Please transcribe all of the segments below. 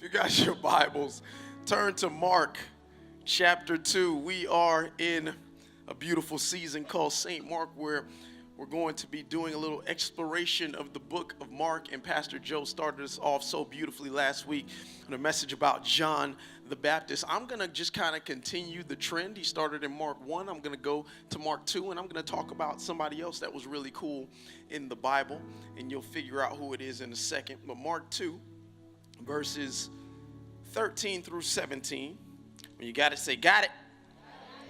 If you got your Bibles, turn to Mark chapter 2. We are in a beautiful season called St. Mark where we're going to be doing a little exploration of the book of Mark, and Pastor Joe started us off so beautifully last week on a message about John the Baptist. I'm going to just kind of continue the trend. He started in Mark 1. I'm going to go to Mark 2, and I'm going to talk about somebody else that was really cool in the Bible, and you'll figure out who it is in a second. But Mark 2, verses 13 through 17. When you got it, say, got it.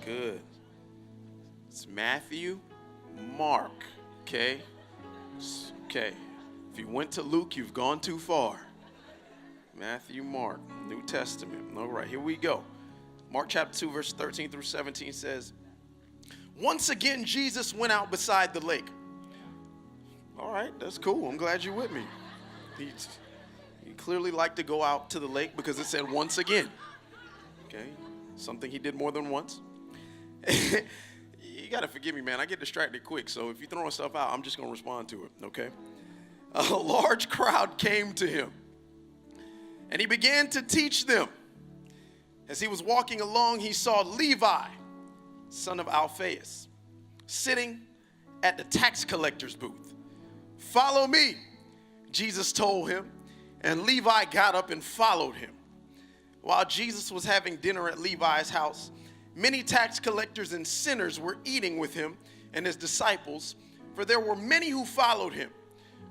Good. It's Matthew, Mark, okay? Okay. If you went to Luke, you've gone too far. Matthew, Mark, New Testament. All right, here we go. Mark chapter 2, verse 13 through 17 says, once again, Jesus went out beside the lake. All right, that's cool. I'm glad you're with me. He clearly liked to go out to the lake because it said once again. Okay, something he did more than once. You got to forgive me, man. I get distracted quick, so if you're throwing stuff out, I'm just going to respond to it, okay? A large crowd came to him, and he began to teach them. As he was walking along, he saw Levi, son of Alphaeus, sitting at the tax collector's booth. Follow me, Jesus told him, and Levi got up and followed him. While Jesus was having dinner at Levi's house, many tax collectors and sinners were eating with him and his disciples, for there were many who followed him.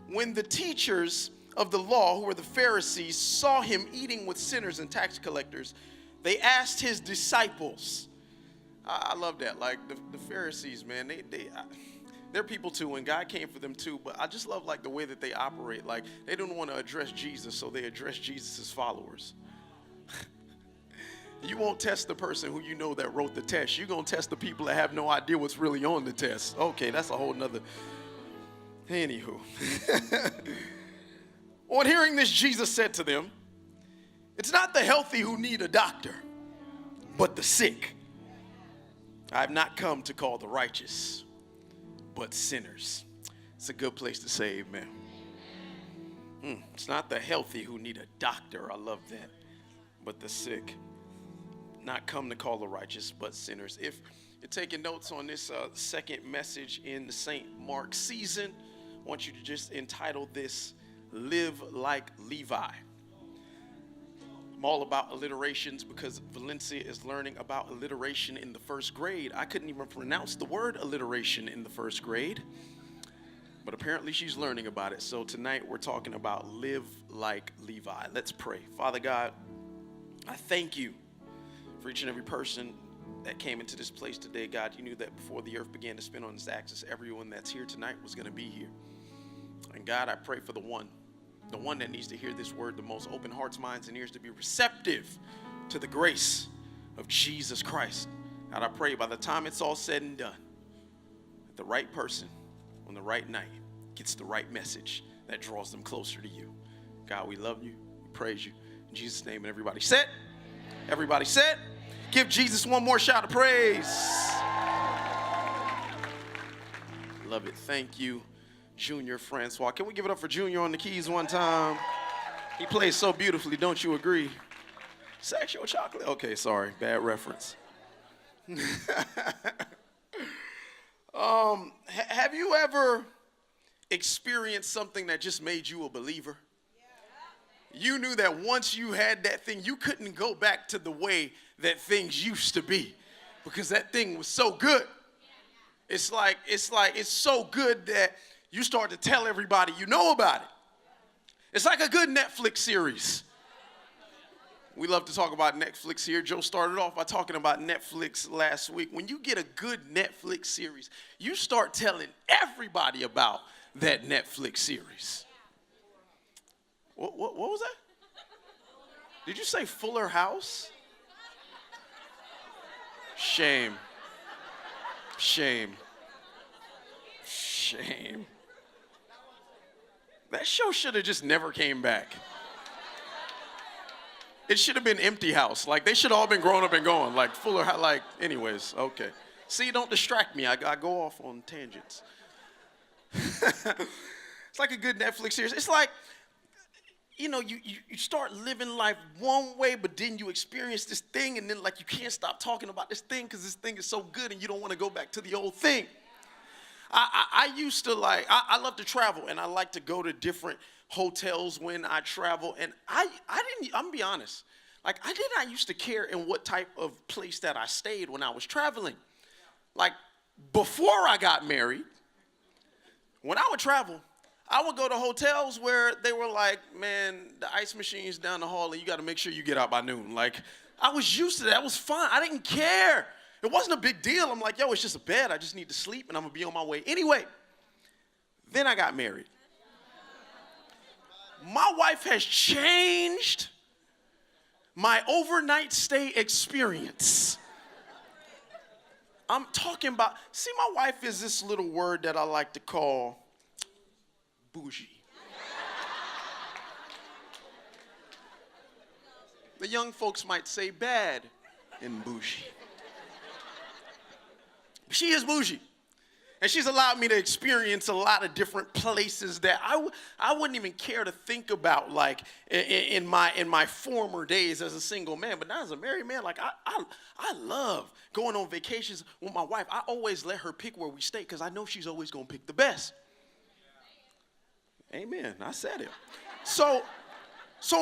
When the teachers of the law, who were the Pharisees, saw him eating with sinners and tax collectors, they asked his disciples. I love that. Like the Pharisees, man, they're people too, and God came for them too, but I just love like the way that they operate. Like they don't want to address Jesus, so they address Jesus' followers. You won't test the person who you know that wrote the test. You're going to test the people that have no idea what's really on the test. Okay, that's a whole nother. Anywho. On hearing this, Jesus said to them, it's not the healthy who need a doctor, but the sick. I have not come to call the righteous, but sinners. It's a good place to say amen. It's not the healthy who need a doctor. I love that. But the sick. Not come to call the righteous, but sinners. If you're taking notes on this second message in the St. Mark season, I want you to just entitle this, Live Like Levi. I'm all about alliterations because Valencia is learning about alliteration in the first grade. I couldn't even pronounce the word alliteration in the first grade, but apparently she's learning about it. So tonight we're talking about Live Like Levi. Let's pray. Father God, I thank you for each and every person that came into this place today. God, you knew that before the earth began to spin on its axis, everyone that's here tonight was going to be here. And God, I pray for the one that needs to hear this word the most. Open hearts, minds, and ears to be receptive to the grace of Jesus Christ. God, I pray by the time it's all said and done, that the right person on the right night gets the right message that draws them closer to you. God, we love you. We praise you. In Jesus' name, and everybody said, everybody said, give Jesus one more shout of praise. Love it. Thank you, Junior Francois. Can we give it up for Junior on the keys one time? He plays so beautifully, don't you agree? Sexual chocolate. Okay, sorry, bad reference. Have you ever experienced something that just made you a believer? You knew that once you had that thing, you couldn't go back to the way that things used to be because that thing was so good. It's so good that you start to tell everybody you know about it. It's like a good Netflix series. We love to talk about Netflix here. Joe started off by talking about Netflix last week. When you get a good Netflix series, you start telling everybody about that Netflix series. What was that? Did you say Fuller House? Shame. Shame. Shame. That show should have just never came back. It should have been Empty House. Like, they should have all been grown up and gone. Like, Fuller House, like, anyways, okay. See, don't distract me. I go off on tangents. It's like a good Netflix series. It's like, you start living life one way, but then you experience this thing, and then like you can't stop talking about this thing because this thing is so good, and you don't want to go back to the old thing. I used to I love to travel, and I like to go to different hotels when I travel, and I'm gonna be honest, like I did not used to care in what type of place that I stayed when I was traveling. Like before I got married, when I would travel, I would go to hotels where they were like, man, the ice machine's down the hall and you got to make sure you get out by noon. Like, I was used to that. It was fine. I didn't care. It wasn't a big deal. I'm like, yo, it's just a bed. I just need to sleep and I'm going to be on my way. Anyway, then I got married. My wife has changed my overnight stay experience. I'm talking about, see, my wife is this little word that I like to call bougie. The young folks might say bad and bougie. She is bougie. And she's allowed me to experience a lot of different places that I wouldn't even care to think about, like in my former days as a single man. But now as a married man, like I love going on vacations with my wife. I always let her pick where we stay because I know she's always going to pick the best. Amen. I said it. So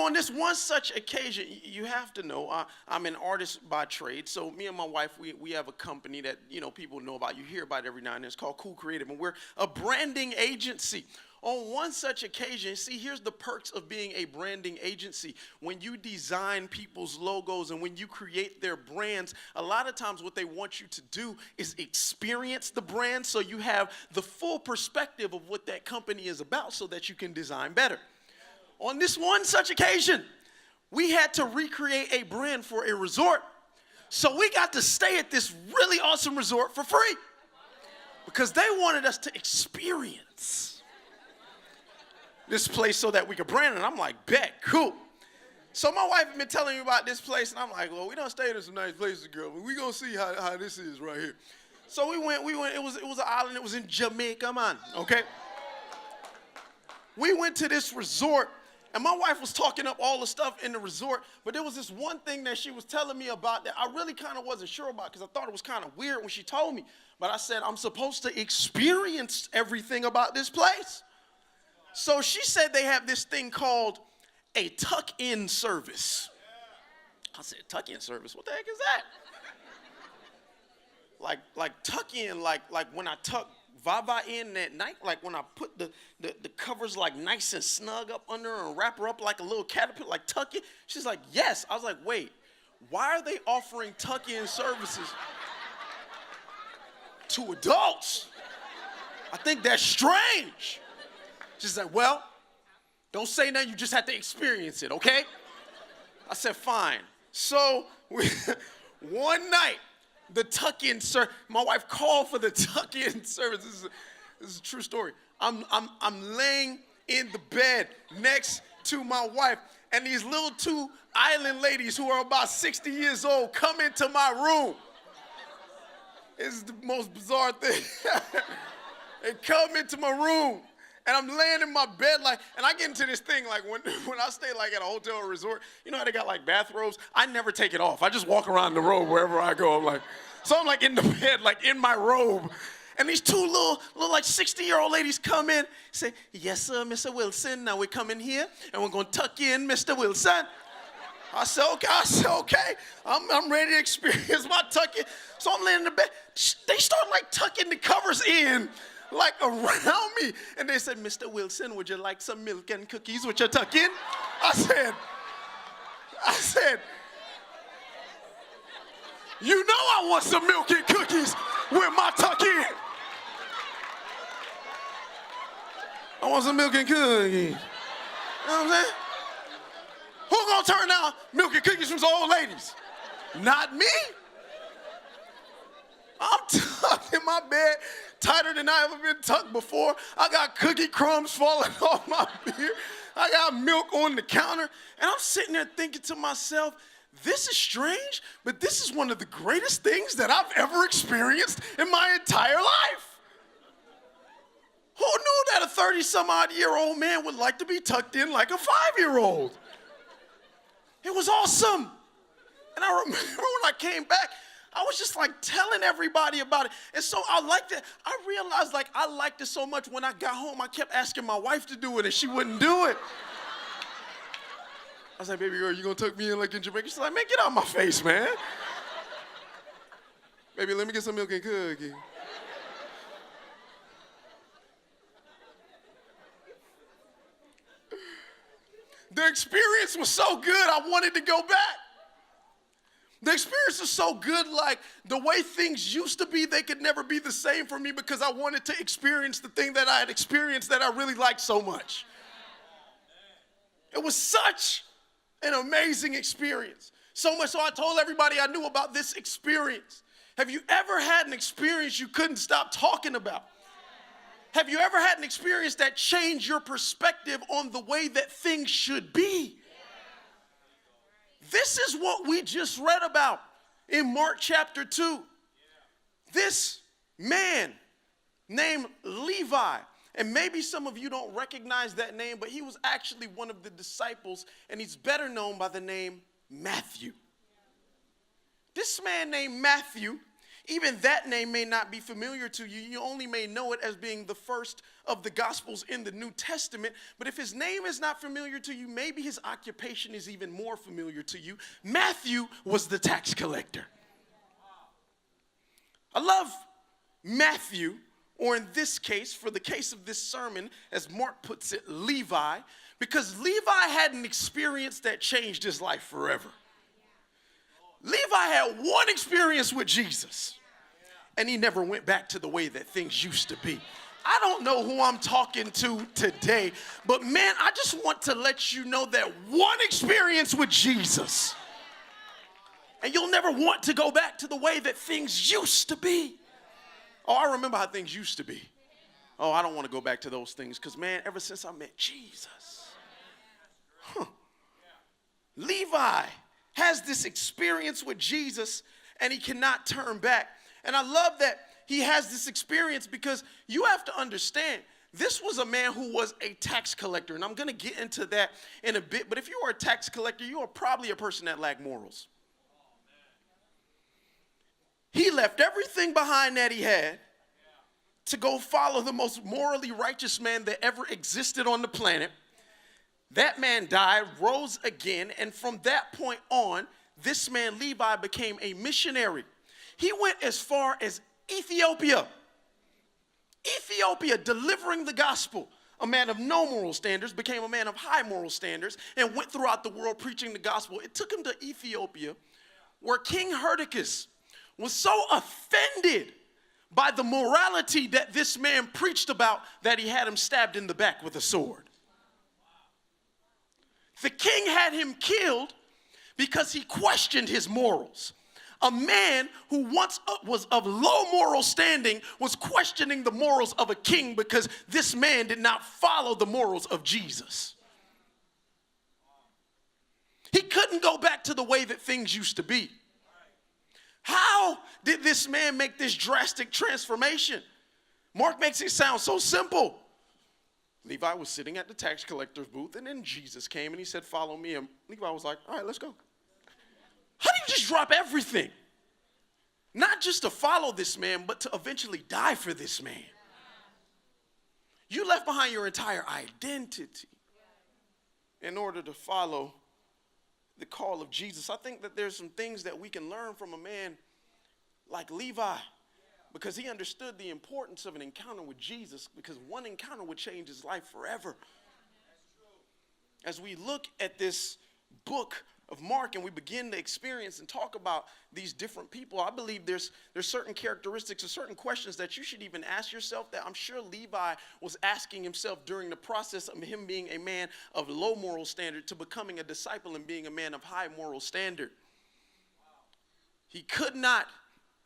on this one such occasion, you have to know, I'm an artist by trade. So me and my wife, we have a company that, people know about. You hear about it every now and then. It's called Cool Creative, and we're a branding agency. On one such occasion, see, here's the perks of being a branding agency. When you design people's logos and when you create their brands, a lot of times what they want you to do is experience the brand so you have the full perspective of what that company is about so that you can design better. On this one such occasion, we had to recreate a brand for a resort. So we got to stay at this really awesome resort for free because they wanted us to experience this place so that we could brand it. And I'm like, bet, cool. So my wife had been telling me about this place, and I'm like, well, we done stayed in some nice places, girl, but we gonna see how this is right here. So we went, it was an island, it was in Jamaica, man, okay? We went to this resort, and my wife was talking up all the stuff in the resort, but there was this one thing that she was telling me about that I really kind of wasn't sure about because I thought it was kind of weird when she told me. But I said, I'm supposed to experience everything about this place. So she said they have this thing called a tuck-in service. I said, tuck-in service? What the heck is that? Like tuck-in, like when I tuck Vava in at night, like when I put the covers like nice and snug up under her and wrap her up like a little caterpillar, like tuck in. She's like, yes. I was like, wait, why are they offering tuck-in services to adults? I think that's strange. She's like, well, don't say nothing, you just have to experience it, okay? I said, fine. So one night, the tuck-in service, my wife called for the tuck-in service. This is a true story. I'm laying in the bed next to my wife, and these little two island ladies who are about 60 years old come into my room. It's the most bizarre thing. They come into my room. And I'm laying in my bed, and I get into this thing, when I stay, at a hotel or resort, you know how they got, bathrobes? I never take it off. I just walk around the robe wherever I go. I'm in the bed, in my robe. And these two little 60-year-old ladies come in, say, yes, sir, Mr. Wilson. Now we come in here, and we're going to tuck in Mr. Wilson. I said, okay. I'm ready to experience my tuck-in. So I'm laying in the bed. They start, tucking the covers in, around me. And they said, Mr. Wilson, would you like some milk and cookies with your tuck in? I said, you know I want some milk and cookies with my tuck in. I want some milk and cookies. You know what I'm saying? Who gonna turn down milk and cookies from some old ladies? Not me. I'm tucked in my bed, tighter than I ever been tucked before. I got cookie crumbs falling off my beard. I got milk on the counter. And I'm sitting there thinking to myself, this is strange, but this is one of the greatest things that I've ever experienced in my entire life. Who knew that a 30-some-odd-year-old man would like to be tucked in like a 5-year-old? It was awesome. And I remember when I came back, I was just like telling everybody about it. And so I liked it. I realized like I liked it so much when I got home, I kept asking my wife to do it and she wouldn't do it. I was like, baby girl, you gonna tuck me in like in Jamaica? She's like, man, get out of my face, man. Baby, let me get some milk and cookie. The experience was so good, I wanted to go back. The experience was so good, like the way things used to be, they could never be the same for me because I wanted to experience the thing that I had experienced that I really liked so much. It was such an amazing experience. So much so I told everybody I knew about this experience. Have you ever had an experience you couldn't stop talking about? Have you ever had an experience that changed your perspective on the way that things should be? This is what we just read about in Mark chapter 2. This man named Levi, and maybe some of you don't recognize that name, but he was actually one of the disciples, and he's better known by the name Matthew. This man named Matthew, even that name may not be familiar to you. You only may know it as being the first of the Gospels in the New Testament. But if his name is not familiar to you, maybe his occupation is even more familiar to you. Matthew was the tax collector. I love Matthew, or in this case, for the case of this sermon, as Mark puts it, Levi, because Levi had an experience that changed his life forever. Levi had one experience with Jesus, and he never went back to the way that things used to be. I don't know who I'm talking to today, but man, I just want to let you know that one experience with Jesus, and you'll never want to go back to the way that things used to be. Oh, I remember how things used to be. Oh, I don't want to go back to those things because, man, ever since I met Jesus, Levi has this experience with Jesus, and he cannot turn back. And I love that he has this experience because you have to understand, this was a man who was a tax collector, and I'm going to get into that in a bit. But if you are a tax collector, you are probably a person that lacked morals. He left everything behind that he had to go follow the most morally righteous man that ever existed on the planet. That man died, rose again, and from that point on, this man Levi became a missionary. He went as far as Ethiopia. Ethiopia, delivering the gospel. A man of no moral standards became a man of high moral standards and went throughout the world preaching the gospel. It took him to Ethiopia, where King Hyrcanus was so offended by the morality that this man preached about that he had him stabbed in the back with a sword. The king had him killed because he questioned his morals. A man who once was of low moral standing was questioning the morals of a king because this man did not follow the morals of Jesus. He couldn't go back to the way that things used to be. How did this man make this drastic transformation? Mark makes it sound so simple. Levi was sitting at the tax collector's booth, and then Jesus came and he said, "Follow me." And Levi was like, "All right, let's go." How do you just drop everything? Not just to follow this man, but to eventually die for this man. You left behind your entire identity in order to follow the call of Jesus. I think that there's some things that we can learn from a man like Levi, because he understood the importance of an encounter with Jesus, because one encounter would change his life forever. As we look at this book of Mark and we begin to experience and talk about these different people, I believe there's certain characteristics or certain questions that you should even ask yourself that I'm sure Levi was asking himself during the process of him being a man of low moral standard to becoming a disciple and being a man of high moral standard. He could not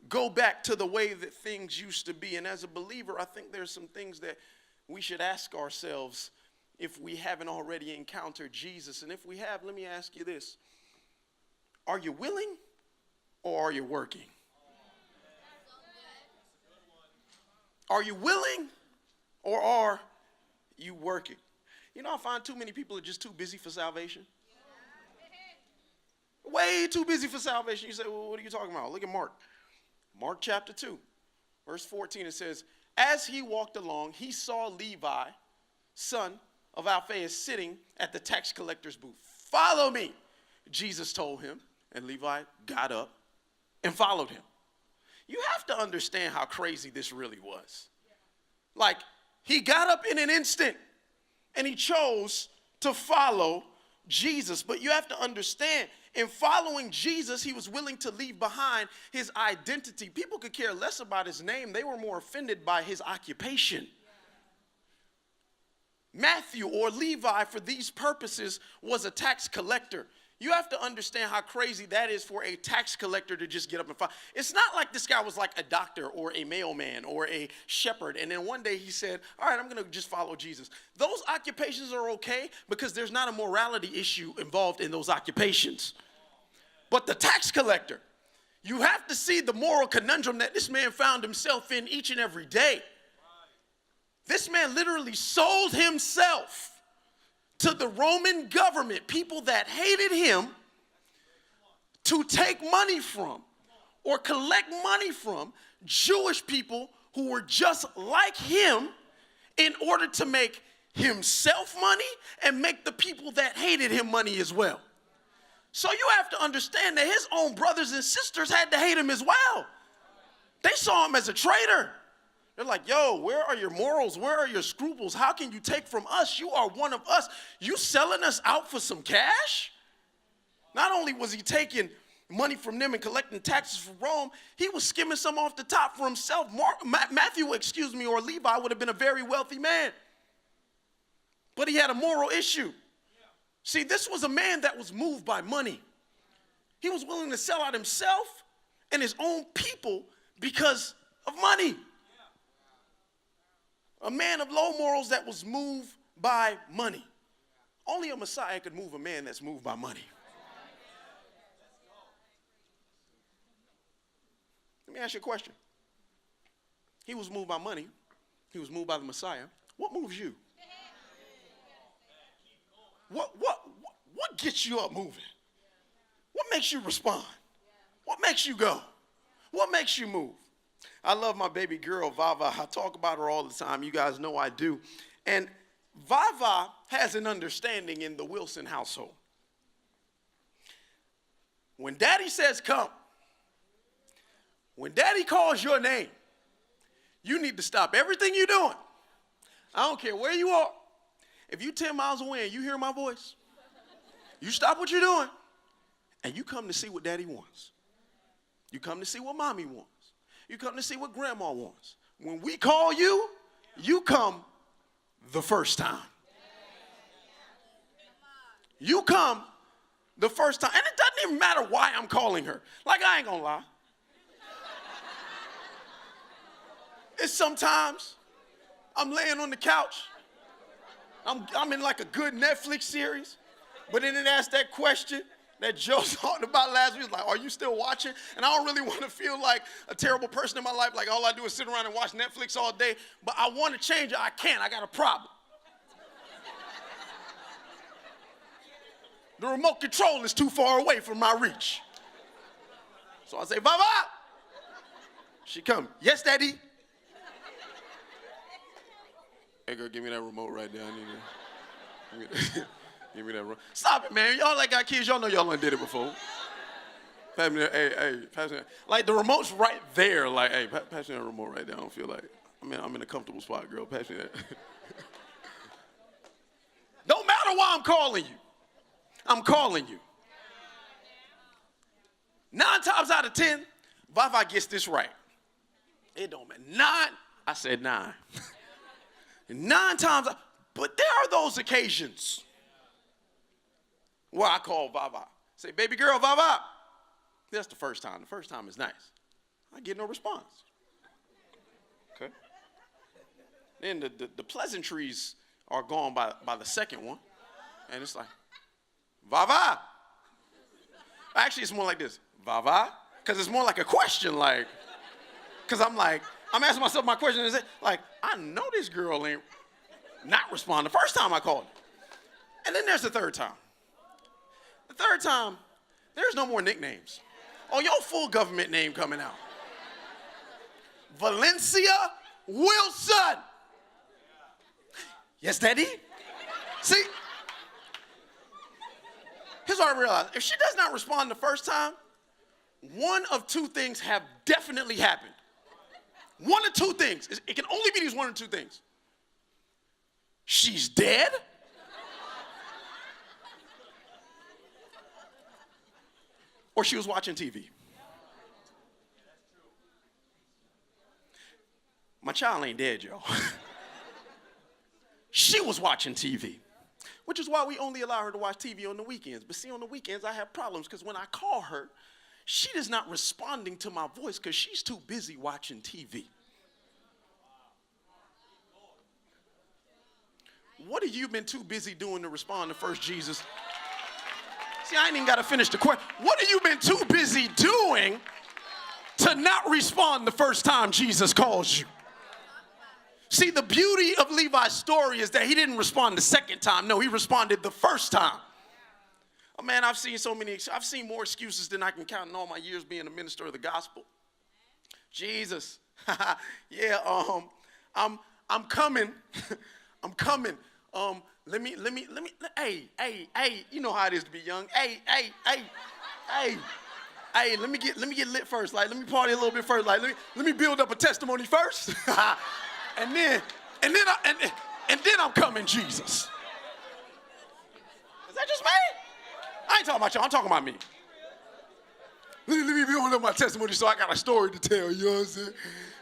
go back to the way that things used to be. And as a believer, I think there's some things that we should ask ourselves if we haven't already encountered Jesus. And if we have, let me ask you this. Are you willing or are you working? Are you willing Or are you working? You know, I find too many people are just too busy for salvation. Way too busy for salvation. You say, well, what are you talking about? Look at Mark. Mark chapter 2, verse 14, it says, as he walked along, he saw Levi, son of Alphaeus, sitting at the tax collector's booth. Follow me, Jesus told him, and Levi got up and followed him. You have to understand how crazy this really was. Like, he got up in an instant, and he chose to follow Jesus. But you have to understand, in following Jesus, he was willing to leave behind his identity. People could care less about his name. They were more offended by his occupation. Matthew, or Levi, for these purposes, was a tax collector. You have to understand how crazy that is for a tax collector to just get up and follow. It's not like this guy was like a doctor or a mailman or a shepherd, and then one day he said, all right, I'm going to just follow Jesus. Those occupations are okay because there's not a morality issue involved in those occupations. But the tax collector, you have to see the moral conundrum that this man found himself in each and every day. This man literally sold himself to the Roman government, people that hated him, to take money from or collect money from Jewish people who were just like him in order to make himself money and make the people that hated him money as well. So you have to understand that his own brothers and sisters had to hate him as well. They saw him as a traitor. They're like, yo, where are your morals? Where are your scruples? How can you take from us? You are one of us. You selling us out for some cash? Not only was he taking money from them and collecting taxes from Rome, he was skimming some off the top for himself. Matthew, or Levi would have been a very wealthy man. But he had a moral issue. See, this was a man that was moved by money. He was willing to sell out himself and his own people because of money. A man of low morals that was moved by money. Only a Messiah could move a man that's moved by money. Let me ask you a question. He was moved by money. He was moved by the Messiah. What moves you? What gets you up moving? What makes you respond? What makes you go? What makes you move? I love my baby girl, Vava. I talk about her all the time. You guys know I do. And Vava has an understanding in the Wilson household. When daddy says come, when daddy calls your name, you need to stop everything you're doing. I don't care where you are. If you're 10 miles away and you hear my voice, you stop what you're doing and you come to see what daddy wants. You come to see what mommy wants. You come to see what grandma wants. When we call you, you come the first time. You come the first time. And it doesn't even matter why I'm calling her. Like, I ain't gonna lie. It's sometimes I'm laying on the couch. I'm in like a good Netflix series. But then it asks that question that Joe talked about last week. Like, are you still watching? And I don't really want to feel like a terrible person in my life. Like, all I do is sit around and watch Netflix all day. But I want to change it. I can't. I got a problem. The remote control is too far away from my reach. So I say, Vava. She come. Yes, Daddy. Hey, girl, give me that remote right there. I need to. Give me that remote. Stop it, man. Y'all that got kids, y'all know y'all done did it before. Pass me that. Hey, pass me that. Like, the remote's right there. Like, hey, pass me that remote right there. I don't feel like I'm in a comfortable spot, girl. Pass me that. Don't matter why I'm calling you. I'm calling you. 9 times out of 10, Vava gets this right. It don't matter. 9. I said 9. 9 times. But there are those occasions where I call Vava. Say, baby girl, Vava. That's the first time. The first time is nice. I get no response. Okay. Then the pleasantries are gone by the second one. And it's like, Vava. Actually, it's more like this. Vava. Because it's more like a question, like, because I'm like, I'm asking myself my question is, like, I know this girl ain't not responding the first time I called her. And then there's the third time. The third time, there's no more nicknames. Oh, your full government name coming out. Valencia Wilson. Yes, Daddy? See? Here's what I realized. If she does not respond the first time, one of two things have definitely happened. One of two things. It can only be these one or two things. She's dead. Or she was watching TV. My child ain't dead, y'all. She was watching TV, which is why we only allow her to watch TV on the weekends. But see, on the weekends, I have problems because when I call her, she is not responding to my voice because she's too busy watching TV. What have you been too busy doing to respond to First Jesus? See, I ain't even got to finish the question. What have you been too busy doing to not respond the first time Jesus calls you? See, the beauty of Levi's story is that he didn't respond the second time. No, he responded the first time. Oh, man, I've seen more excuses than I can count in all my years being a minister of the gospel. Jesus, yeah, I'm coming. I'm coming. Hey, you know how it is to be young. Hey, let me get lit first. Like, let me party a little bit first. Like, let me build up a testimony first. and then I'm coming, Jesus. Is that just me? I ain't talking about y'all. I'm talking about me. Let me build up my testimony so I got a story to tell. You know what I'm saying?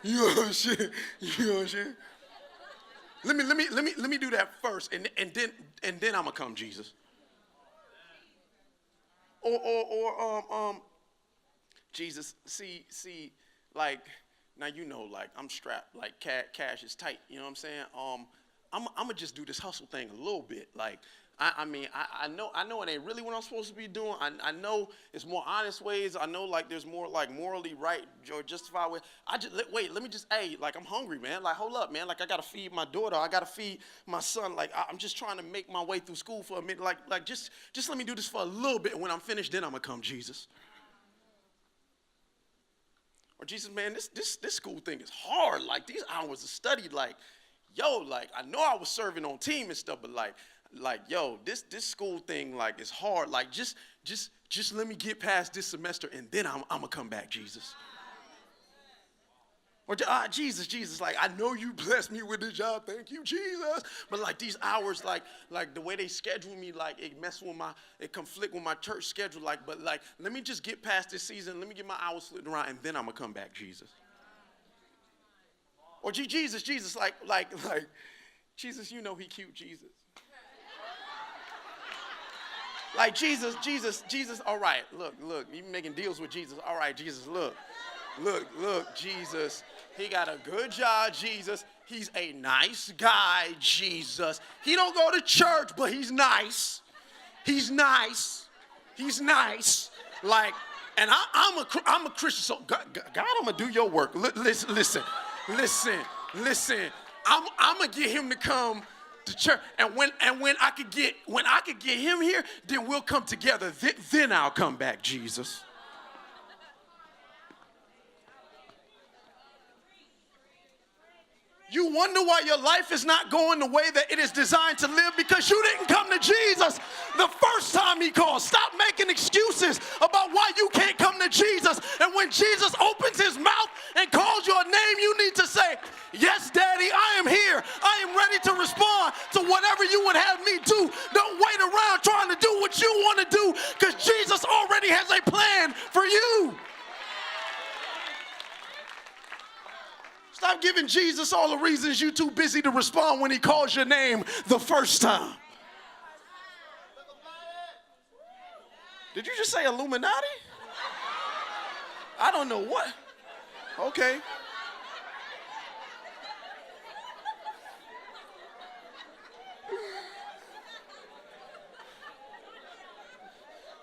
You know what I'm saying? You know what I'm saying? Let me do that first, and then I'm gonna come, Jesus. Or Jesus, see, like, now you know, like, I'm strapped, like cash is tight. You know what I'm saying? I'm gonna just do this hustle thing a little bit, like. I know it ain't really what I'm supposed to be doing. I know it's more honest ways. I know, like, there's more, like, morally right or justified ways. Let me just, like, I'm hungry, man. Like, hold up, man. Like, I got to feed my daughter. I got to feed my son. Like, I'm just trying to make my way through school for a minute. Like just let me do this for a little bit. And when I'm finished, then I'm going to come, Jesus. Or, Jesus, man, this school thing is hard. Like, these hours of study, like, yo, like, I know I was serving on team and stuff, but, like, yo, this school thing, like, is hard. Like, just let me get past this semester, and then I'm gonna come back, Jesus. Or, Jesus, like, I know you blessed me with this job. Thank you, Jesus. But, like, these hours, like the way they schedule me, like, it conflict with my church schedule. Like, but, like, let me just get past this season. Let me get my hours split around, and then I'm gonna come back, Jesus. Or, Jesus, like, Jesus, you know he cute, Jesus. Like, Jesus, all right, look, you making deals with Jesus. All right, Jesus, look, Jesus. He got a good job, Jesus. He's a nice guy, Jesus. He don't go to church, but he's nice. He's nice. Like, and I'm a Christian, so God, I'm going to do your work. Listen. I'm going to get him to come to church, and when I could get him here, then we'll come together. Then I'll come back, Jesus. You wonder why your life is not going the way that it is designed to live because you didn't come to Jesus the first time he called. Stop making excuses about why you can't come to Jesus. And when Jesus opens his mouth and calls your name, you need to say, yes, Daddy, I am here. I am ready to respond to whatever you would have me do. Don't wait around trying to do what you want to do because Jesus already has a plan for you. Stop giving Jesus all the reasons you're too busy to respond when he calls your name the first time. Did you just say Illuminati? I don't know what. Okay.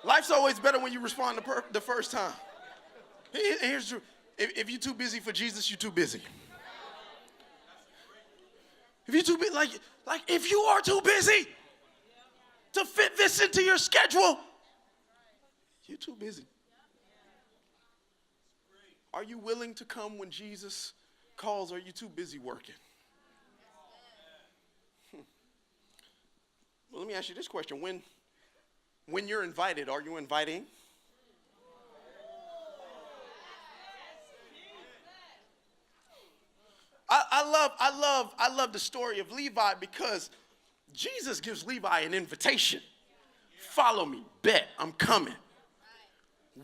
Life's always better when you respond the first time. Here's the truth. If you're too busy for Jesus, you're too busy. If you're too busy, like if you are too busy to fit this into your schedule, you're too busy. Are you willing to come when Jesus calls, or are you too busy working? Well, let me ask you this question. When you're invited, are you inviting? I love the story of Levi because Jesus gives Levi an invitation. Follow me. Bet. I'm coming.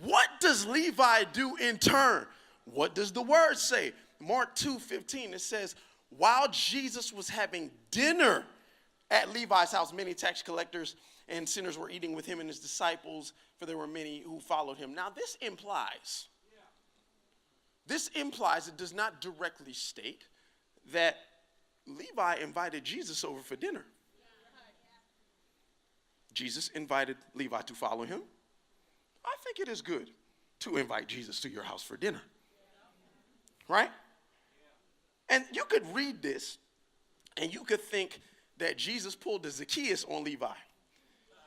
What does Levi do in turn? What does the word say? Mark 2:15, it says, while Jesus was having dinner at Levi's house, many tax collectors and sinners were eating with him and his disciples, for there were many who followed him. Now this implies, it does not directly state that Levi invited Jesus over for dinner. Jesus invited Levi to follow him. I think it is good to invite Jesus to your house for dinner. Right? And you could read this and you could think that Jesus pulled the Zacchaeus on Levi.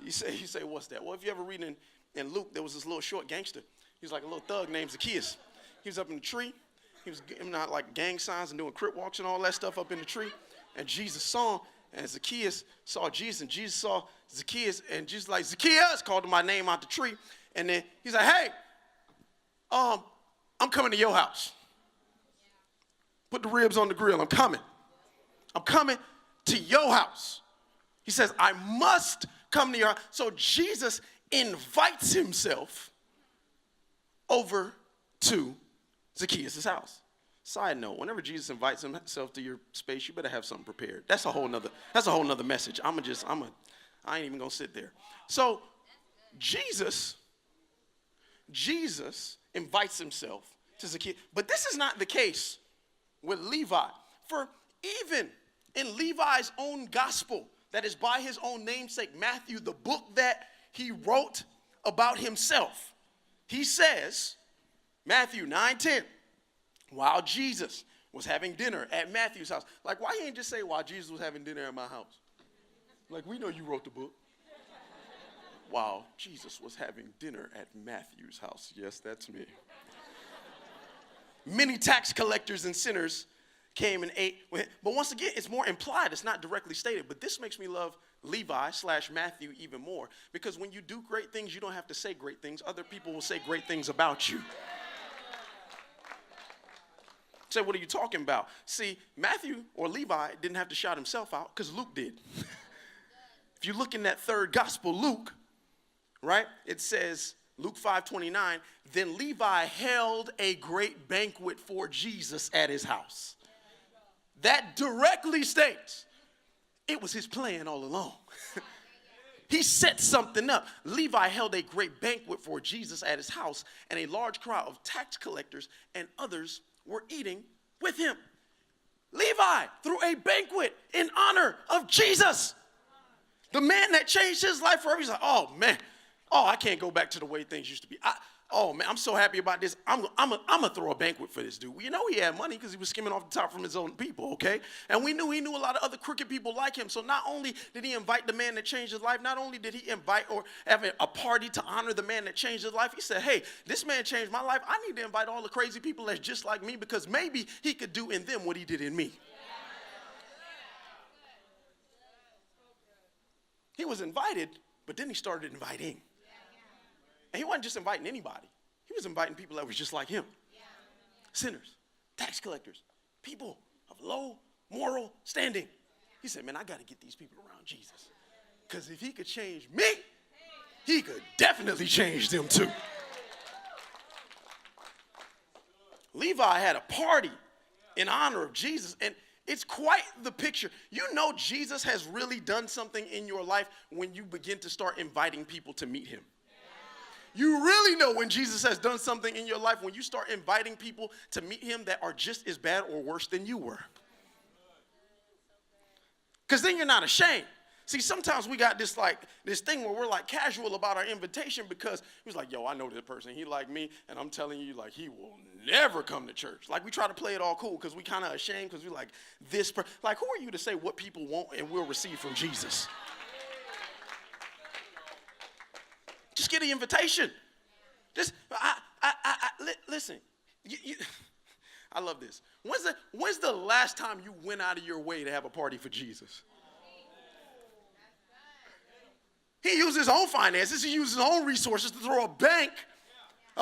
You say, what's that? Well, if you ever read in Luke, there was this little short gangster. He was like a little thug named Zacchaeus. He was up in the tree. He was giving out like gang signs and doing crip walks and all that stuff up in the tree. And Jesus saw him, and Zacchaeus saw Jesus, and Jesus saw Zacchaeus, and Jesus like, Zacchaeus, called him by name out the tree. And then he's like, hey, I'm coming to your house. Put the ribs on the grill. I'm coming. I'm coming to your house. He says, I must come to your house. So Jesus invites himself over to Zacchaeus' house. Side note, whenever Jesus invites himself to your space, you better have something prepared. That's a whole nother message. I ain't even gonna sit there. So Jesus invites himself to Zacchaeus. But this is not the case with Levi. For even in Levi's own gospel, that is by his own namesake, Matthew, the book that he wrote about himself, he says, Matthew 9:10, while Jesus was having dinner at Matthew's house. Like, why he ain't just say while Jesus was having dinner at my house? Like, we know you wrote the book. While Jesus was having dinner at Matthew's house. Yes, that's me. Many tax collectors and sinners came and ate with him. But once again, it's more implied. It's not directly stated. But this makes me love Levi/Matthew even more. Because when you do great things, you don't have to say great things. Other people will say great things about you. Say, what are you talking about? See, Matthew or Levi didn't have to shout himself out because Luke did. If you look in that third gospel, Luke, right, it says, Luke 5:29, then Levi held a great banquet for Jesus at his house. That directly states it was his plan all along. He set something up. Levi held a great banquet for Jesus at his house, and a large crowd of tax collectors and others were eating with him. Levi threw a banquet in honor of Jesus. The man that changed his life forever. He's like, oh, man. Oh, I can't go back to the way things used to be. Oh, man, I'm so happy about this. I'm going to throw a banquet for this dude. Well, you know he had money because he was skimming off the top from his own people, okay? And we knew he knew a lot of other crooked people like him. So not only did he invite the man that changed his life, not only did he invite or have a party to honor the man that changed his life, he said, hey, this man changed my life. I need to invite all the crazy people that's just like me because maybe he could do in them what he did in me. He was invited, but then he started inviting. And he wasn't just inviting anybody. He was inviting people that was just like him. Sinners, tax collectors, people of low moral standing. He said, man, I got to get these people around Jesus. Because if he could change me, he could definitely change them too. Levi had a party in honor of Jesus, and it's quite the picture. You know Jesus has really done something in your life when you begin to start inviting people to meet him. You really know when Jesus has done something in your life when you start inviting people to meet him that are just as bad or worse than you were. Because then you're not ashamed. See, sometimes we got this thing where we're like casual about our invitation because he was like, yo, I know this person. He like me, and I'm telling you, like, he will never come to church. Like, we try to play it all cool because we kind of ashamed because we like this. Like, who are you to say what people want and will receive from Jesus? Just get the invitation. Listen. I love this. When's the last time you went out of your way to have a party for Jesus? He used his own finances. He used his own resources to throw a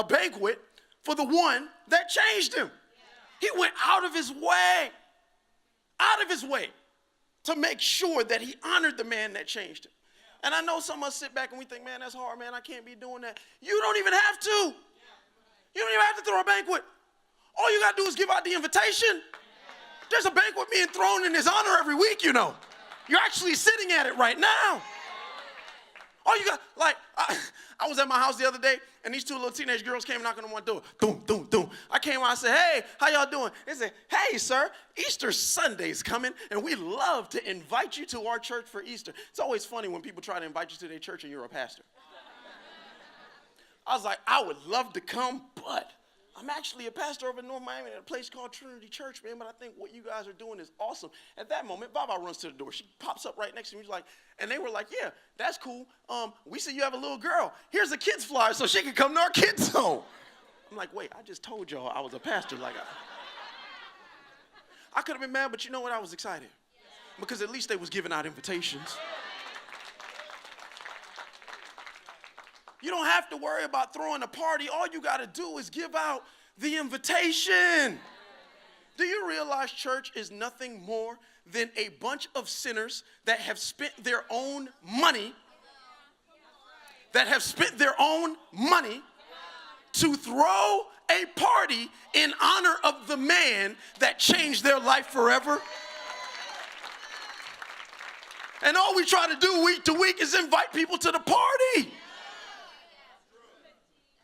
banquet for the one that changed him. He went out of his way to make sure that he honored the man that changed him. And I know some of us sit back and we think, man, that's hard, man. I can't be doing that. You don't even have to. You don't even have to throw a banquet. All you got to do is give out the invitation. There's a banquet being thrown in his honor every week, you know. You're actually sitting at it right now. All you got, like, I was at my house the other day, and these two little teenage girls came knocking on my door. Doom, doom, doom. I came out and said, hey, how y'all doing? They said, hey, sir, Easter Sunday's coming, and we love to invite you to our church for Easter. It's always funny when people try to invite you to their church and you're a pastor. I was like, I would love to come, but I'm actually a pastor over in North Miami at a place called Trinity Church, man, but I think what you guys are doing is awesome. At that moment, Baba runs to the door. She pops up right next to me. She's like, and they were like, yeah, that's cool. We see you have a little girl. Here's a kid's flyer so she can come to our kids' home. I'm like, wait, I just told y'all I was a pastor. Like, I could have been mad, but you know what? I was excited because at least they was giving out invitations. You don't have to worry about throwing a party. All you got to do is give out the invitation. Do you realize church is nothing more than a bunch of sinners that have spent their own money, to throw a party in honor of the man that changed their life forever? And all we try to do week to week is invite people to the party.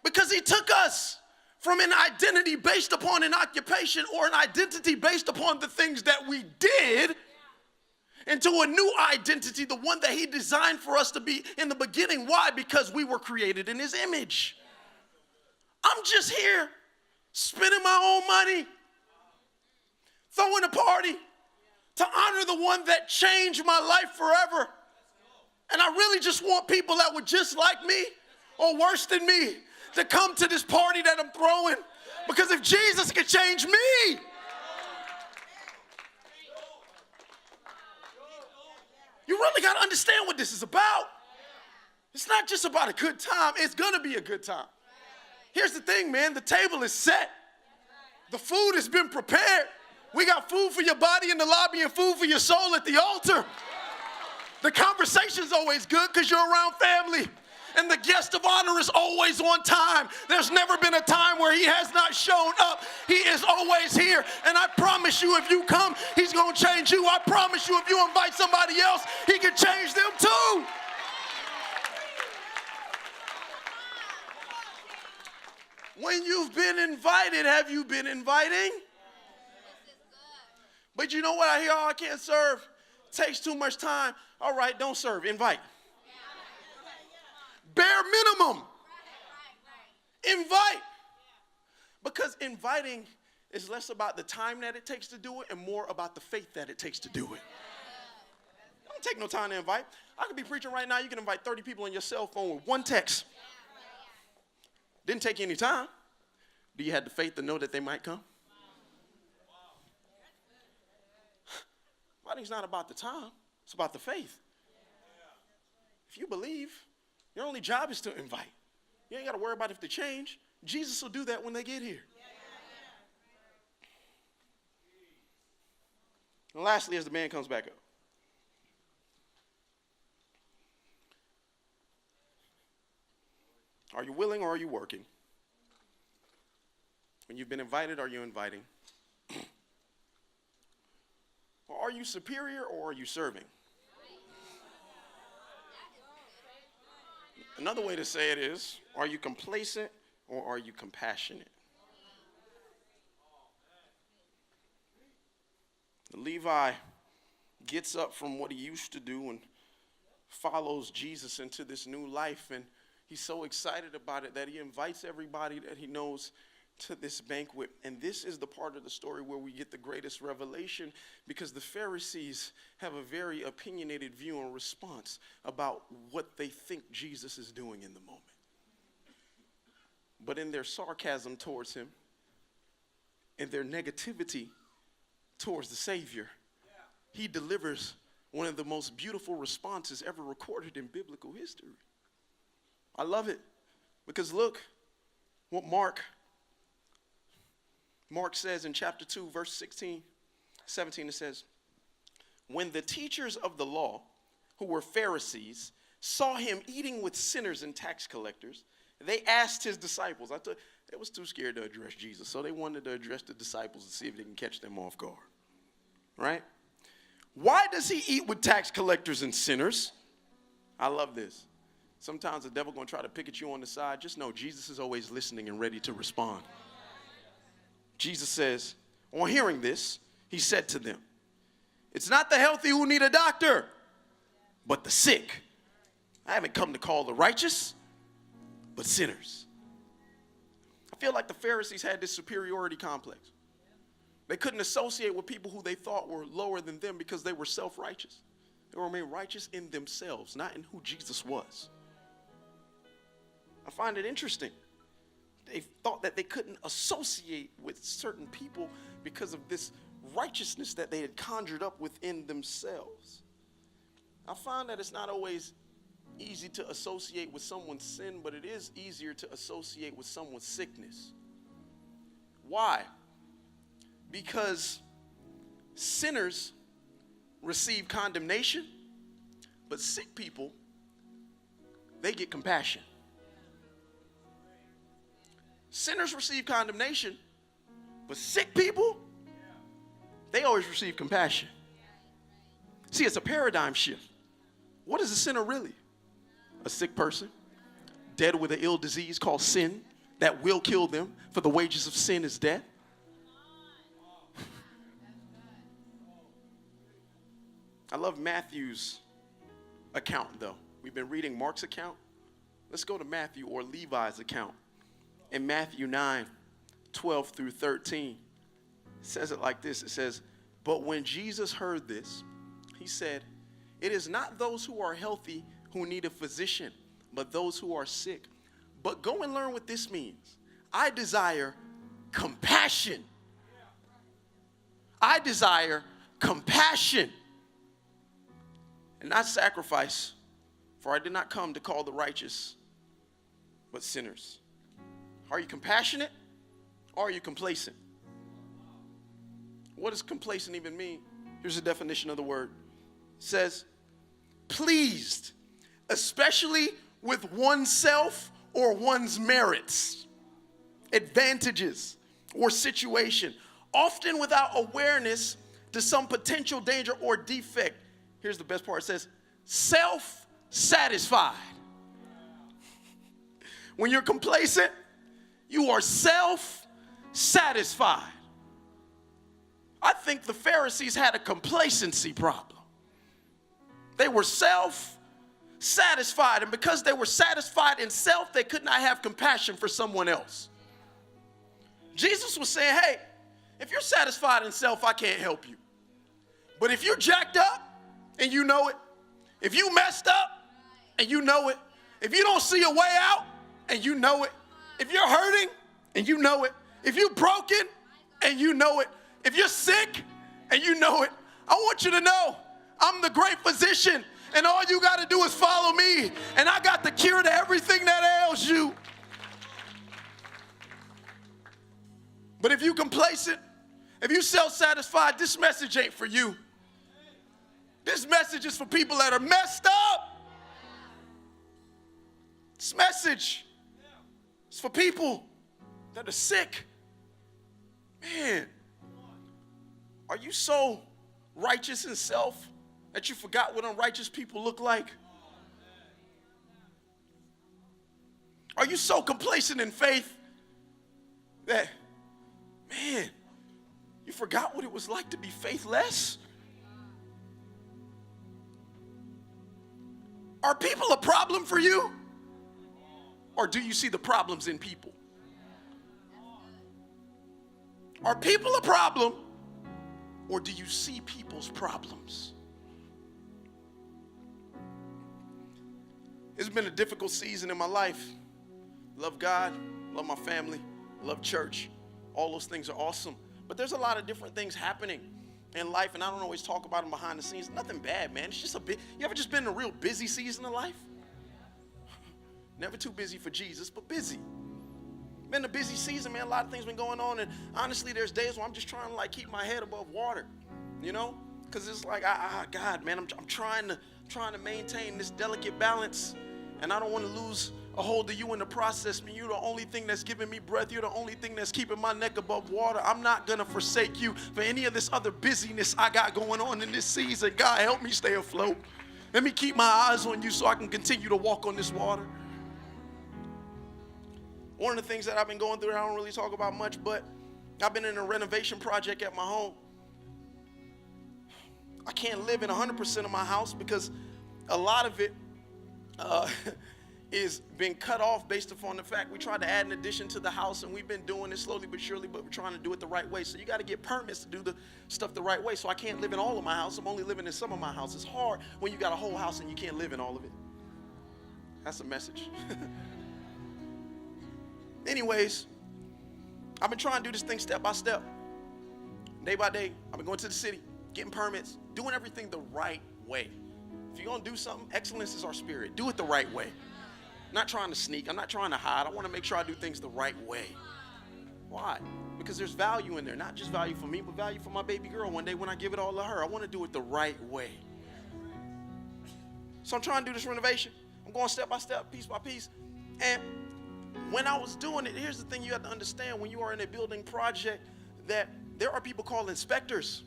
Because he took us from an identity based upon an occupation or an identity based upon the things that we did into a new identity, the one that he designed for us to be in the beginning. Why? Because we were created in his image. I'm just here spending my own money, throwing a party to honor the one that changed my life forever. And I really just want people that were just like me or worse than me to come to this party that I'm throwing. Because if Jesus could change me, you really got to understand what this is about. It's not just about a good time. It's going to be a good time. Here's the thing, man. The table is set. The food has been prepared. We got food for your body in the lobby and food for your soul at the altar. The conversation's always good because you're around family. And the guest of honor is always on time. There's never been a time where he has not shown up. He is always here. And I promise you, if you come, he's going to change you. I promise you, if you invite somebody else, he can change them too. When you've been invited, have you been inviting? But you know what I hear? Oh, I can't serve. Takes too much time. All right, don't serve. Invite. Bare minimum. Invite. Because inviting is less about the time that it takes to do it and more about the faith that it takes to do it. Don't take no time to invite. I could be preaching right now. You can invite 30 people on your cell phone with one text. Didn't take you any time. Do you have the faith to know that they might come? Inviting's not about the time. It's about the faith. If you believe, your only job is to invite. You ain't got to worry about if they change. Jesus will do that when they get here. And lastly, as the band comes back up, are you willing or are you working? When you've been invited, are you inviting? Or are you superior or are you serving? Another way to say it is, are you complacent or are you compassionate? Levi gets up from what he used to do and follows Jesus into this new life, and he's so excited about it that he invites everybody that he knows to this banquet. And this is the part of the story where we get the greatest revelation, because the Pharisees have a very opinionated view and response about what they think Jesus is doing in the moment. But in their sarcasm towards him and their negativity towards the Savior, he delivers one of the most beautiful responses ever recorded in biblical history. I love it, because look what Mark says in chapter 2, verse 17, it says, when the teachers of the law, who were Pharisees, saw him eating with sinners and tax collectors, they asked his disciples. They was too scared to address Jesus, so they wanted to address the disciples to see if they can catch them off guard. Right? Why does he eat with tax collectors and sinners? I love this. Sometimes the devil going to try to pick at you on the side. Just know Jesus is always listening and ready to respond. Jesus says, on hearing this, he said to them, it's not the healthy who need a doctor, but the sick. I haven't come to call the righteous, but sinners. I feel like the Pharisees had this superiority complex. They couldn't associate with people who they thought were lower than them because they were self-righteous. They were made righteous in themselves, not in who Jesus was. I find it interesting. They thought that they couldn't associate with certain people because of this righteousness that they had conjured up within themselves. I find that it's not always easy to associate with someone's sin, but it is easier to associate with someone's sickness. Why? Because sinners receive condemnation, but sick people, they get compassion. Sinners receive condemnation, but sick people, they always receive compassion. See, it's a paradigm shift. What is a sinner really? A sick person, dead with an ill disease called sin that will kill them, for the wages of sin is death. I love Matthew's account, though. We've been reading Mark's account. Let's go to Matthew, or Levi's account. In Matthew 9, 12 through 13, it says it like this. It says, but when Jesus heard this, he said, it is not those who are healthy who need a physician, but those who are sick. But go and learn what this means. I desire compassion. I desire compassion and not sacrifice, for I did not come to call the righteous, but sinners. Are you compassionate, or are you complacent? What does complacent even mean? Here's a definition of the word. It says, pleased, especially with oneself or one's merits, advantages, or situation, often without awareness to some potential danger or defect. Here's the best part. It says, self-satisfied. When you're complacent, you are self-satisfied. I think the Pharisees had a complacency problem. They were self-satisfied, and because they were satisfied in self, they could not have compassion for someone else. Jesus was saying, hey, if you're satisfied in self, I can't help you. But if you're jacked up and you know it, if you messed up and you know it, if you don't see a way out and you know it, if you're hurting and you know it, if you're broken and you know it, if you're sick and you know it, I want you to know I'm the great physician, and all you got to do is follow me, and I got the cure to everything that ails you. But if you complacent, if you self-satisfied, this message ain't for you. This message is for people that are messed up. This message is for people that are sick. Man, are you so righteous in self that you forgot what unrighteous people look like? Are you so complacent in faith that, man, you forgot what it was like to be faithless? Are people a problem for you? Or do you see the problems in people? Are people a problem? Or do you see people's problems? It's been a difficult season in my life. Love God, love my family, love church. All those things are awesome. But there's a lot of different things happening in life, and I don't always talk about them behind the scenes. Nothing bad, man. It's just a bit. You ever just been in a real busy season of life? Never too busy for Jesus, but busy. Been a busy season, man. A lot of things been going on, and honestly, there's days where I'm just trying to like keep my head above water, you know, because it's like, God, man, I'm trying to maintain this delicate balance, and I don't want to lose a hold of you in the process. Man, you're the only thing that's giving me breath. You're the only thing that's keeping my neck above water. I'm not gonna forsake you for any of this other busyness I got going on in this season. God, help me stay afloat. Let me keep my eyes on you so I can continue to walk on this water. One of the things that I've been going through, I don't really talk about much, but I've been in a renovation project at my home. I can't live in 100% of my house because a lot of it is being cut off based upon the fact we tried to add an addition to the house, and we've been doing it slowly but surely, but we're trying to do it the right way. So you got to get permits to do the stuff the right way. So I can't live in all of my house. I'm only living in some of my house. It's hard when you got a whole house and you can't live in all of it. That's a message. Anyways, I've been trying to do this thing step by step, day by day. I've been going to the city, getting permits, doing everything the right way. If you're going to do something, excellence is our spirit. Do it the right way. I'm not trying to sneak. I'm not trying to hide. I want to make sure I do things the right way. Why? Because there's value in there. Not just value for me, but value for my baby girl one day when I give it all to her. I want to do it the right way. So I'm trying to do this renovation. I'm going step by step, piece by piece. And when I was doing it, here's the thing you have to understand when you are in a building project, that there are people called inspectors.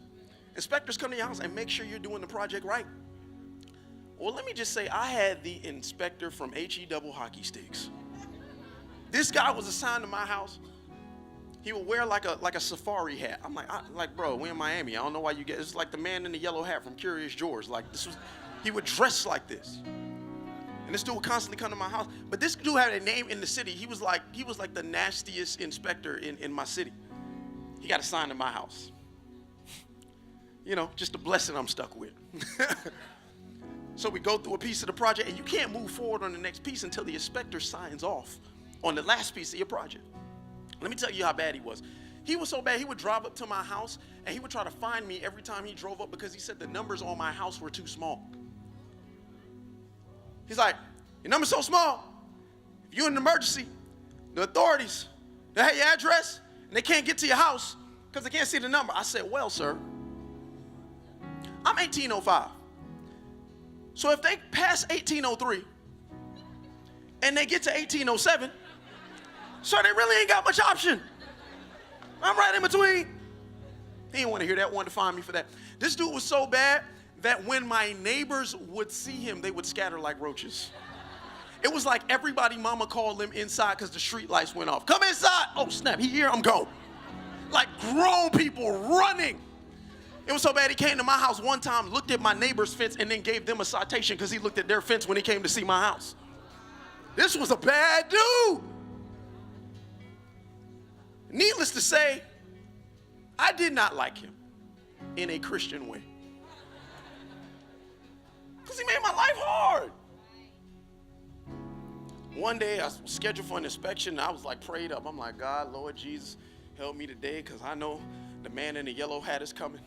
Inspectors come to your house and make sure you're doing the project right. Well, let me just say, I had the inspector from HE double hockey sticks. This guy was assigned to my house. He would wear like a safari hat. I'm like, bro, we in Miami. I don't know why you get. It's like the man in the yellow hat from Curious George. Like he would dress like this. And this dude would constantly come to my house. But this dude had a name in the city. He was like the nastiest inspector in my city. He got assigned to my house. You know, just a blessing I'm stuck with. So we go through a piece of the project, and you can't move forward on the next piece until the inspector signs off on the last piece of your project. Let me tell you how bad he was. He was so bad, he would drive up to my house, and he would try to find me every time he drove up because he said the numbers on my house were too small. He's like, your number's so small, if you're in an emergency, the authorities, they have your address, and they can't get to your house because they can't see the number. I said, well, sir, I'm 1805. So if they pass 1803 and they get to 1807, sir, they really ain't got much option. I'm right in between. He didn't want to hear that, wanted to find me for that. This dude was so bad that when my neighbors would see him, they would scatter like roaches. It was like everybody mama called them inside because the street lights went off. Come inside. Oh, snap, he here, I'm gone. Like grown people running. It was so bad he came to my house one time, looked at my neighbor's fence, and then gave them a citation because he looked at their fence when he came to see my house. This was a bad dude. Needless to say, I did not like him in a Christian way. Because he made my life hard. One day I was scheduled for an inspection, and I was like prayed up. I'm like, God, Lord Jesus, help me today because I know the man in the yellow hat is coming.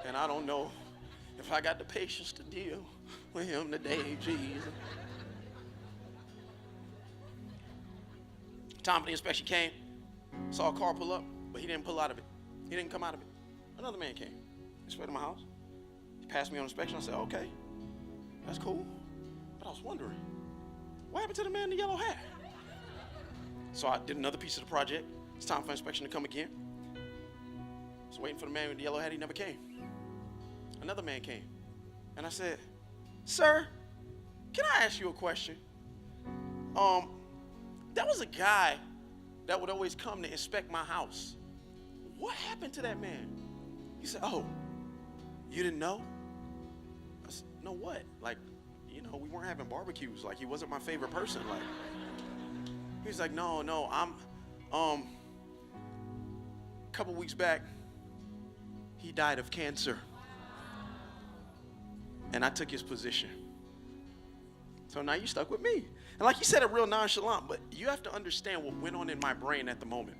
And I don't know if I got the patience to deal with him today, Jesus. Time for the inspection came. Saw a car pull up, but he didn't pull out of it. He didn't come out of it. Another man came. Inspected my house. He passed me on inspection. I said, okay, that's cool. But I was wondering, what happened to the man in the yellow hat? So I did another piece of the project. It's time for inspection to come again. I was waiting for the man with the yellow hat. He never came. Another man came. And I said, sir, can I ask you a question? There was a guy that would always come to inspect my house. What happened to that man? He said, oh, you didn't know? I said, no, what? Like, you know, no, we weren't having barbecues. Like, he wasn't my favorite person. Like, he's like, no, I'm, a couple weeks back, he died of cancer. And I took his position. So now you stuck with me. And like you said it real nonchalant, but you have to understand what went on in my brain at the moment.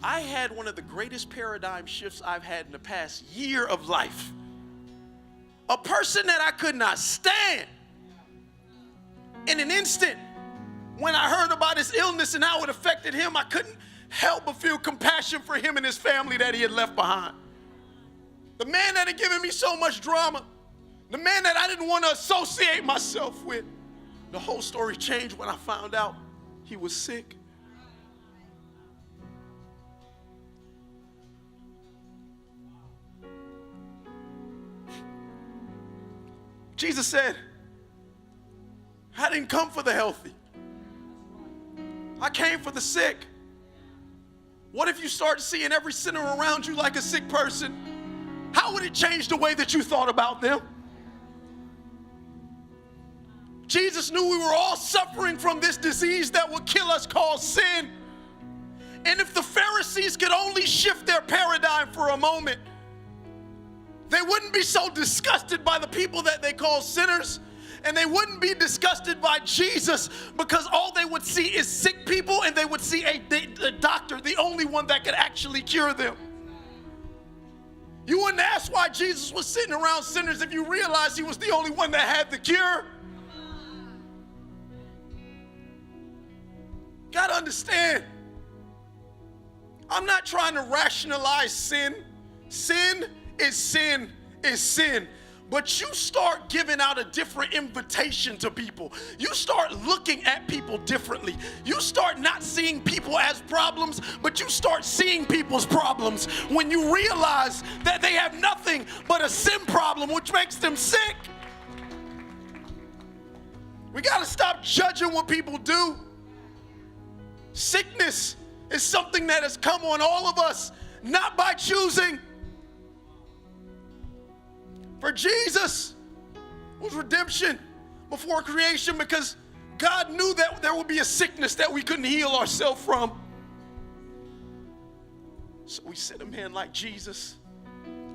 I had one of the greatest paradigm shifts I've had in the past year of life. A person that I could not stand. In an instant, when I heard about his illness and how it affected him, I couldn't help but feel compassion for him and his family that he had left behind. The man that had given me so much drama, the man that I didn't want to associate myself with. The whole story changed when I found out he was sick. Jesus said, I didn't come for the healthy. I came for the sick. What if you start seeing every sinner around you like a sick person? How would it change the way that you thought about them? Jesus knew we were all suffering from this disease that would kill us called sin. And if the Pharisees could only shift their paradigm for a moment, they wouldn't be so disgusted by the people that they call sinners, and they wouldn't be disgusted by Jesus, because all they would see is sick people, and they would see a doctor, the only one that could actually cure them. You wouldn't ask why Jesus was sitting around sinners if you realized he was the only one that had the cure. Gotta understand, I'm not trying to rationalize sin. Sin is sin is sin. But you start giving out a different invitation to people. You start looking at people differently. You start not seeing people as problems, but you start seeing people's problems when you realize that they have nothing but a sin problem, which makes them sick. We got to stop judging what people do. Sickness is something that has come on all of us, not by choosing. For Jesus was redemption before creation, because God knew that there would be a sickness that we couldn't heal ourselves from. So we sent a man like Jesus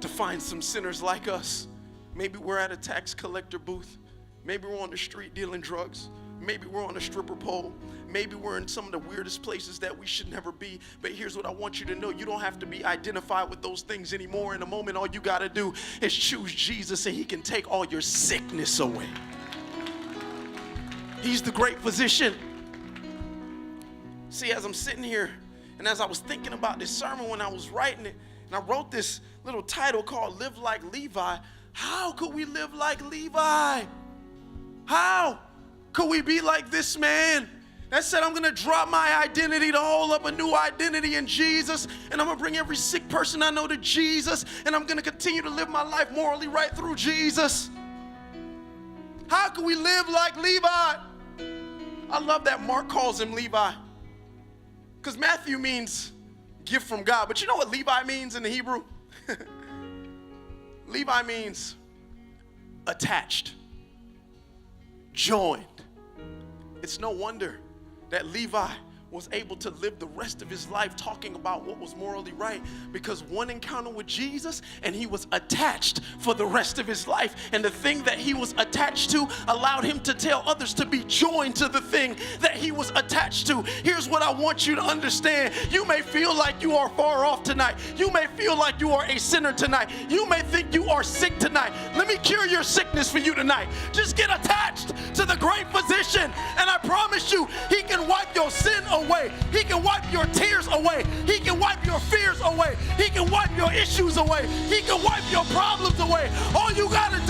to find some sinners like us. Maybe we're at a tax collector booth. Maybe we're on the street dealing drugs. Maybe we're on a stripper pole. Maybe we're in some of the weirdest places that we should never be. But here's what I want you to know. You don't have to be identified with those things anymore. In a moment, all you got to do is choose Jesus, and he can take all your sickness away. He's the great physician. See, as I'm sitting here, and as I was thinking about this sermon when I was writing it, and I wrote this little title called Live Like Levi. How could we live like Levi? How could we be like this man that said, I'm going to drop my identity to hold up a new identity in Jesus, and I'm going to bring every sick person I know to Jesus, and I'm going to continue to live my life morally right through Jesus? How can we live like Levi? I love that Mark calls him Levi, because Matthew means gift from God. But you know what Levi means in the Hebrew? Levi means attached, joined. It's no wonder that Levi was able to live the rest of his life talking about what was morally right, because one encounter with Jesus and he was attached for the rest of his life. And the thing that he was attached to allowed him to tell others to be joined to the thing that he was attached to. Here's what I want you to understand. You may feel like you are far off tonight. You may feel like you are a sinner tonight. You may think you are sick tonight. Let me cure your sickness for you tonight. Just get attached to the great physician, and I promise you, he can wipe your sin away. He can wipe your tears away. He can wipe your fears away. He can wipe your issues away. He can wipe your problems away. All you got to